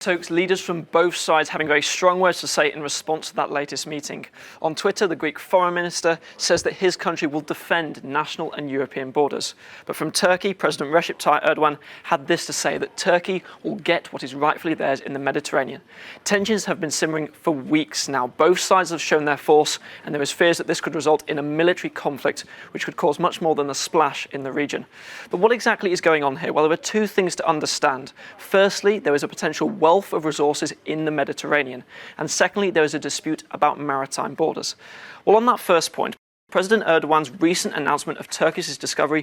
Tokes, leaders from both sides having very strong words to say in response to that latest meeting. On Twitter, the Greek foreign minister says that his country will defend national and European borders. But from Turkey, President Recep Tayyip Erdogan had this to say, that Turkey will get what is rightfully theirs in the Mediterranean. Tensions have been simmering for weeks now. Both sides have shown their force, and there is fears that this could result in a military conflict, which could cause much more than a splash in the region. But what exactly is going on here? Well, there are two things to understand. Firstly, there is a potential wealth of resources in the Mediterranean. And secondly, there is a dispute about maritime borders. Well, on that first point, President Erdogan's recent announcement of Turkey's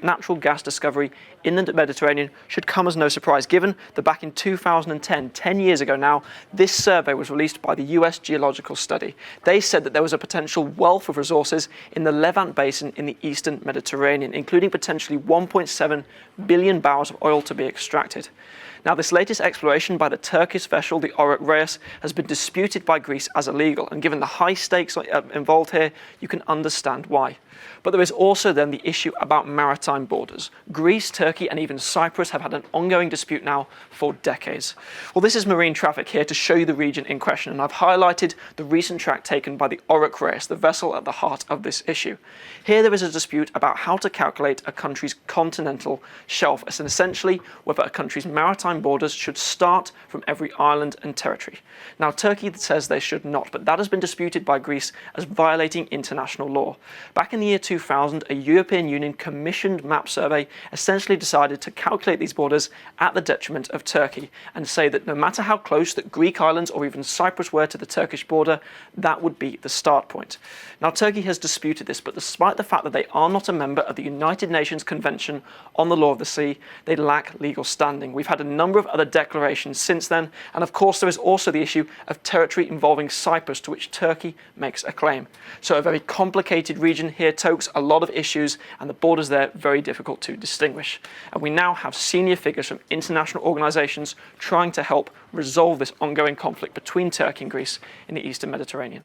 natural gas discovery in the Mediterranean should come as no surprise, given that back in 2010, 10 years ago now, this survey was released by the US Geological Study. They said that there was a potential wealth of resources in the Levant Basin in the eastern Mediterranean, including potentially 1.7 billion barrels of oil to be extracted. Now, this latest exploration by the Turkish vessel, the Oryx Reis, has been disputed by Greece as illegal, and given the high stakes involved here, you can understand why. But there is also then the issue about maritime borders. Greece, Turkey, and even Cyprus have had an ongoing dispute now for decades. Well, this is marine traffic here to show you the region in question, and I've highlighted the recent track taken by the Oryx Reis, the vessel at the heart of this issue. Here there is a dispute about how to calculate a country's continental shelf, and essentially whether a country's maritime borders should start from every island and territory. Now, Turkey says they should not, but that has been disputed by Greece as violating international law. Back in the year 2000, a European Union commissioned map survey essentially decided to calculate these borders at the detriment of Turkey, and say that no matter how close that Greek islands or even Cyprus were to the Turkish border, that would be the start point. Now, Turkey has disputed this, but despite the fact that they are not a member of the United Nations Convention on the Law of the Sea, they lack legal standing. We've had a number of other declarations since then, and of course there is also the issue of territory involving Cyprus, to which Turkey makes a claim. So a very complicated region here, Tokes, a lot of issues, and the borders there very difficult to distinguish. And we now have senior figures from international organisations trying to help resolve this ongoing conflict between Turkey and Greece in the eastern Mediterranean.